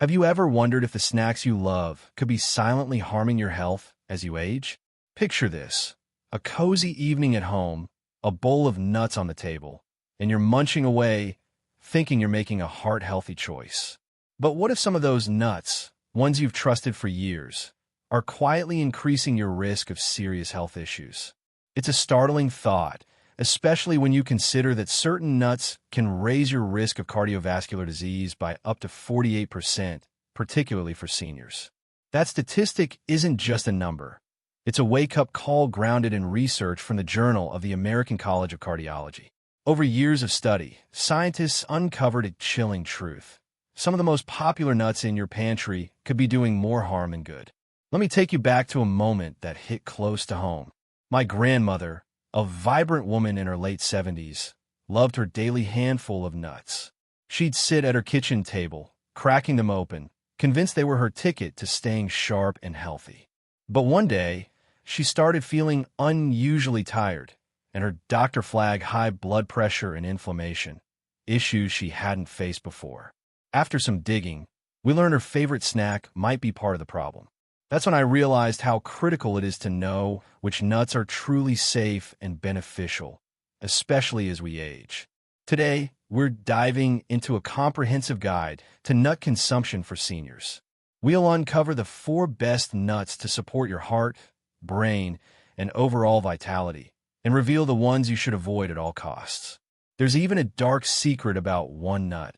Have you ever wondered if the snacks you love could be silently harming your health as you age? Picture this: a cozy evening at home, a bowl of nuts on the table, and you're munching away, thinking you're making a heart-healthy choice. But what if some of those nuts, ones you've trusted for years, are quietly increasing your risk of serious health issues? It's a startling thought, especially when you consider that certain nuts can raise your risk of cardiovascular disease by up to 48%, particularly for seniors. That statistic isn't just a number. It's a wake-up call grounded in research from the Journal of the American College of Cardiology. Over years of study, scientists uncovered a chilling truth. Some of the most popular nuts in your pantry could be doing more harm than good. Let me take you back to a moment that hit close to home. My grandmother, a vibrant woman in her late 70s, loved her daily handful of nuts. She'd sit at her kitchen table, cracking them open, convinced they were her ticket to staying sharp and healthy. But one day, she started feeling unusually tired, and her doctor flagged high blood pressure and inflammation, issues she hadn't faced before. After some digging, we learned her favorite snack might be part of the problem. That's when I realized how critical it is to know which nuts are truly safe and beneficial, especially as we age. Today, we're diving into a comprehensive guide to nut consumption for seniors. We'll uncover the 4 best nuts to support your heart, brain, and overall vitality, and reveal the ones you should avoid at all costs. There's even a dark secret about one nut,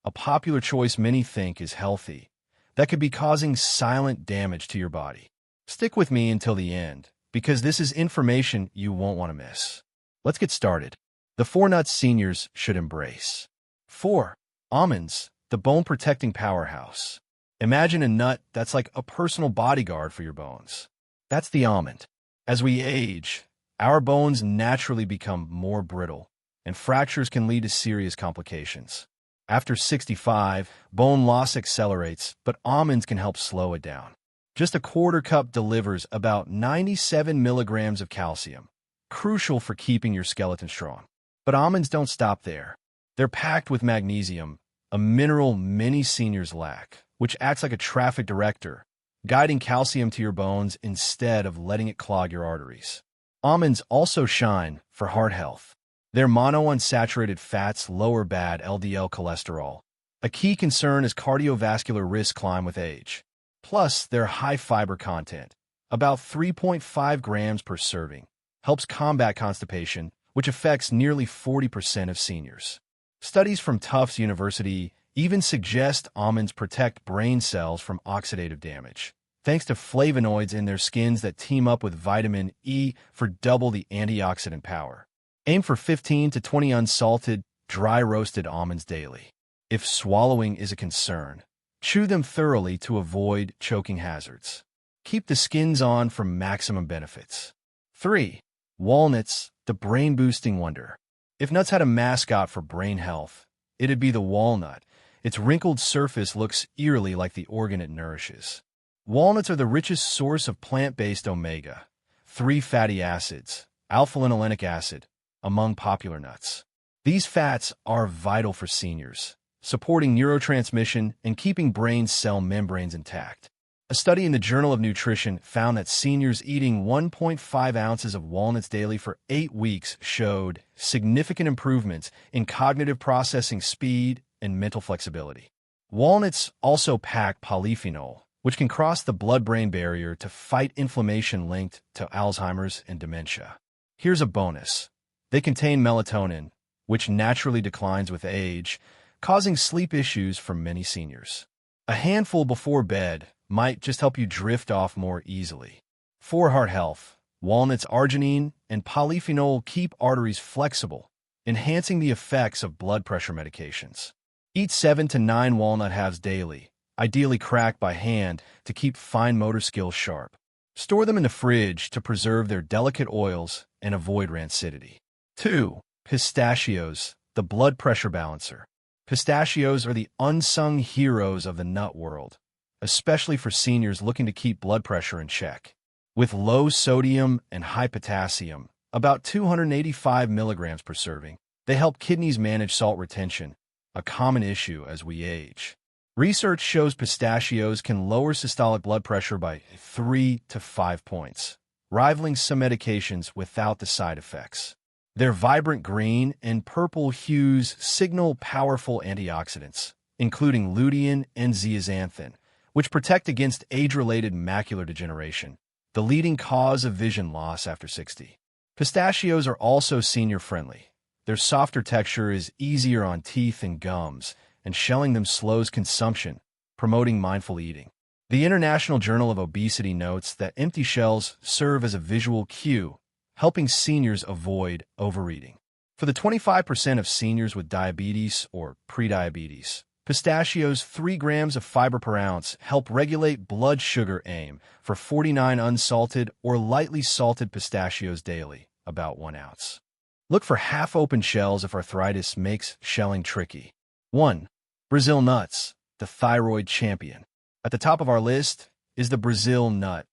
a popular choice many think is healthy, that could be causing silent damage to your body. Stick with me until the end, because this is information you won't want to miss. Let's get started. The 4 nuts seniors should embrace. 4. Almonds, the bone-protecting powerhouse. Imagine a nut that's like a personal bodyguard for your bones. That's the almond. As we age, our bones naturally become more brittle, and fractures can lead to serious complications. After 65, bone loss accelerates, but almonds can help slow it down. Just a quarter cup delivers about 97 milligrams of calcium, crucial for keeping your skeleton strong. But almonds don't stop there. They're packed with magnesium, a mineral many seniors lack, which acts like a traffic director, guiding calcium to your bones instead of letting it clog your arteries. Almonds also shine for heart health. Their monounsaturated fats lower bad LDL cholesterol. A key concern as cardiovascular risks climb with age. Plus, their high fiber content, about 3.5 grams per serving, helps combat constipation, which affects nearly 40% of seniors. Studies from Tufts University even suggest almonds protect brain cells from oxidative damage, thanks to flavonoids in their skins that team up with vitamin E for double the antioxidant power. Aim for 15 to 20 unsalted, dry-roasted almonds daily. If swallowing is a concern, chew them thoroughly to avoid choking hazards. Keep the skins on for maximum benefits. 3. Walnuts, the brain-boosting wonder. If nuts had a mascot for brain health, it'd be the walnut. Its wrinkled surface looks eerily like the organ it nourishes. Walnuts are the richest source of plant-based omega-3 fatty acids, alpha-linolenic acid, among popular nuts. These fats are vital for seniors, supporting neurotransmission and keeping brain cell membranes intact. A study in the Journal of Nutrition found that seniors eating 1.5 ounces of walnuts daily for 8 weeks showed significant improvements in cognitive processing speed and mental flexibility. Walnuts also pack polyphenol, which can cross the blood-brain barrier to fight inflammation linked to Alzheimer's and dementia. Here's a bonus. They contain melatonin, which naturally declines with age, causing sleep issues for many seniors. A handful before bed might just help you drift off more easily. For heart health, walnuts' arginine and polyphenol keep arteries flexible, enhancing the effects of blood pressure medications. Eat 7 to 9 walnut halves daily, ideally cracked by hand to keep fine motor skills sharp. Store them in the fridge to preserve their delicate oils and avoid rancidity. 2. Pistachios, the blood pressure balancer. Pistachios are the unsung heroes of the nut world, especially for seniors looking to keep blood pressure in check. With low sodium and high potassium, about 285 milligrams per serving, they help kidneys manage salt retention, a common issue as we age. Research shows pistachios can lower systolic blood pressure by 3 to 5 points, rivaling some medications without the side effects. Their vibrant green and purple hues signal powerful antioxidants, including lutein and zeaxanthin, which protect against age-related macular degeneration, the leading cause of vision loss after 60. Pistachios are also senior-friendly. Their softer texture is easier on teeth and gums, and shelling them slows consumption, promoting mindful eating. The International Journal of Obesity notes that empty shells serve as a visual cue, helping seniors avoid overeating. For the 25% of seniors with diabetes or prediabetes, pistachios' 3 grams of fiber per ounce help regulate blood sugar. Aim for 49 unsalted or lightly salted pistachios daily, about 1 ounce. Look for half-open shells if arthritis makes shelling tricky. 1. Brazil nuts, the thyroid champion. At the top of our list is the Brazil nut,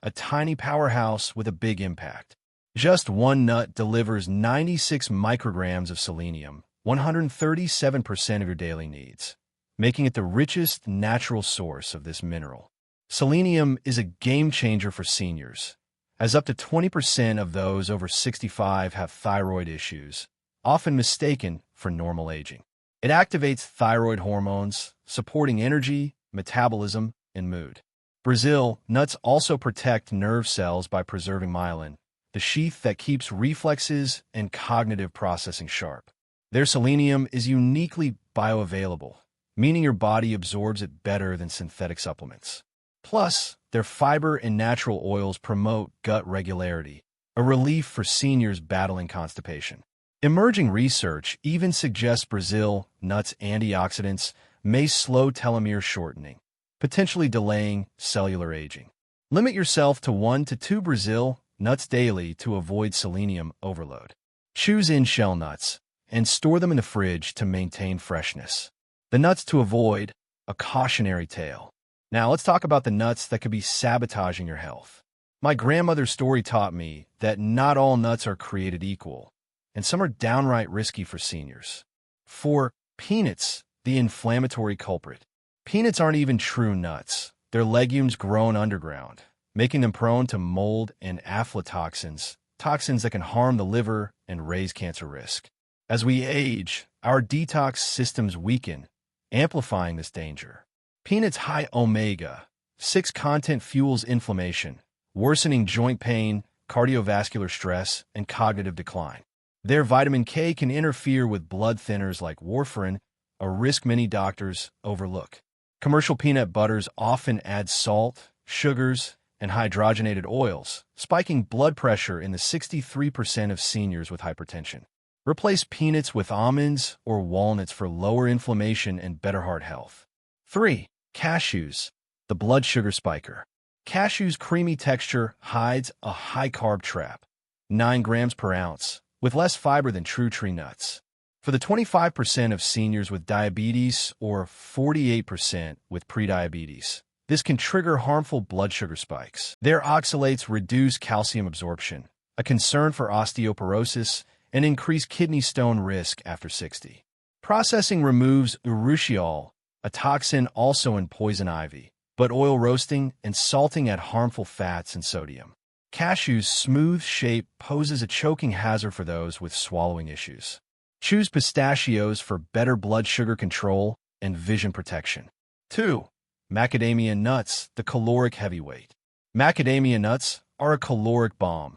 a tiny powerhouse with a big impact. Just one nut delivers 96 micrograms of selenium, 137% of your daily needs, making it the richest natural source of this mineral. Selenium is a game-changer for seniors, as up to 20% of those over 65 have thyroid issues, often mistaken for normal aging. It activates thyroid hormones, supporting energy, metabolism, and mood. Brazil nuts also protect nerve cells by preserving myelin, the sheath that keeps reflexes and cognitive processing sharp. Their selenium is uniquely bioavailable, meaning your body absorbs it better than synthetic supplements. Plus, their fiber and natural oils promote gut regularity, a relief for seniors battling constipation. Emerging research even suggests Brazil nuts' antioxidants may slow telomere shortening, potentially delaying cellular aging. Limit yourself to 1 to 2 Brazil nuts daily to avoid selenium overload. Choose in-shell nuts and store them in the fridge to maintain freshness. The nuts to avoid, a cautionary tale. Now let's talk about the nuts that could be sabotaging your health. My grandmother's story taught me that not all nuts are created equal, and some are downright risky for seniors. 4. Peanuts, the inflammatory culprit. Peanuts aren't even true nuts. They're legumes grown underground, making them prone to mold and aflatoxins, toxins that can harm the liver and raise cancer risk. As we age, our detox systems weaken, amplifying this danger. Peanuts' high omega-6 content fuels inflammation, worsening joint pain, cardiovascular stress, and cognitive decline. Their vitamin K can interfere with blood thinners like warfarin, a risk many doctors overlook. Commercial peanut butters often add salt, sugars, and hydrogenated oils, spiking blood pressure in the 63% of seniors with hypertension. Replace peanuts with almonds or walnuts for lower inflammation and better heart health. 3. Cashews, the blood sugar spiker. Cashews' creamy texture hides a high-carb trap, 9 grams per ounce, with less fiber than true tree nuts. For the 25% of seniors with diabetes or 48% with prediabetes, this can trigger harmful blood sugar spikes. Their oxalates reduce calcium absorption, a concern for osteoporosis and increased kidney stone risk after 60. Processing removes urushiol, a toxin also in poison ivy, but oil roasting and salting add harmful fats and sodium. Cashews' smooth shape poses a choking hazard for those with swallowing issues. Choose pistachios for better blood sugar control and vision protection. 2. Macadamia nuts, the caloric heavyweight. Macadamia nuts are a caloric bomb,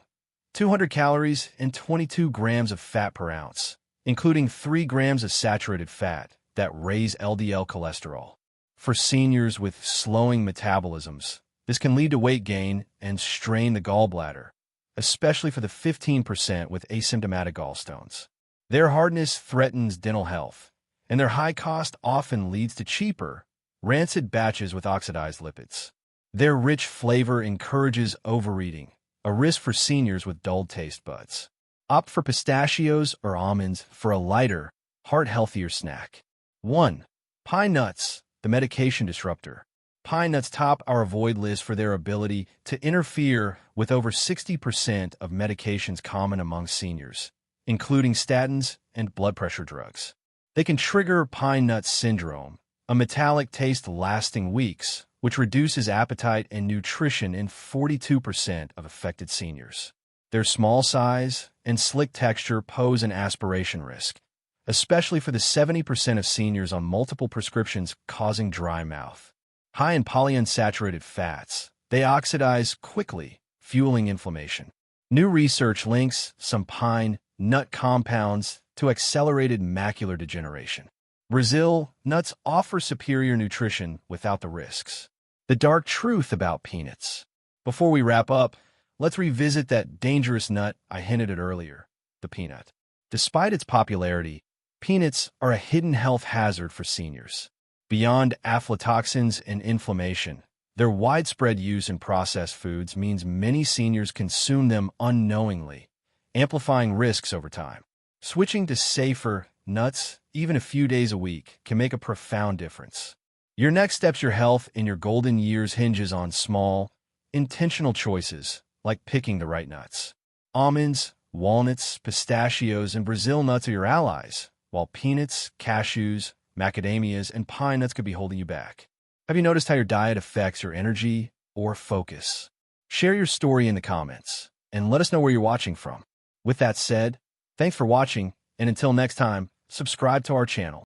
200 calories and 22 grams of fat per ounce, including 3 grams of saturated fat that raise LDL cholesterol. For seniors with slowing metabolisms, this can lead to weight gain and strain the gallbladder, especially for the 15% with asymptomatic gallstones. Their hardness threatens dental health, and their high cost often leads to cheaper, rancid batches with oxidized lipids. Their rich flavor encourages overeating, a risk for seniors with dulled taste buds. Opt for pistachios or almonds for a lighter, heart-healthier snack. 1. Pine nuts, the medication disruptor. Pine nuts top our avoid list for their ability to interfere with over 60% of medications common among seniors, including statins and blood pressure drugs. They can trigger pine nut syndrome, a metallic taste lasting weeks, which reduces appetite and nutrition in 42% of affected seniors. Their small size and slick texture pose an aspiration risk, especially for the 70% of seniors on multiple prescriptions causing dry mouth. High in polyunsaturated fats, they oxidize quickly, fueling inflammation. New research links some pine nut compounds to accelerated macular degeneration. Brazil nuts offer superior nutrition without the risks. The dark truth about peanuts. Before we wrap up, let's revisit that dangerous nut I hinted at earlier, the peanut. Despite its popularity, peanuts are a hidden health hazard for seniors. Beyond aflatoxins and inflammation, their widespread use in processed foods means many seniors consume them unknowingly, amplifying risks over time. Switching to safer nuts, even a few days a week, can make a profound difference. Your next steps, your health in your golden years hinges on small, intentional choices, like picking the right nuts. Almonds, walnuts, pistachios, and Brazil nuts are your allies, while peanuts, cashews, macadamias, and pine nuts could be holding you back. Have you noticed how your diet affects your energy or focus? Share your story in the comments, and let us know where you're watching from. With that said, thanks for watching, and until next time, subscribe to our channel.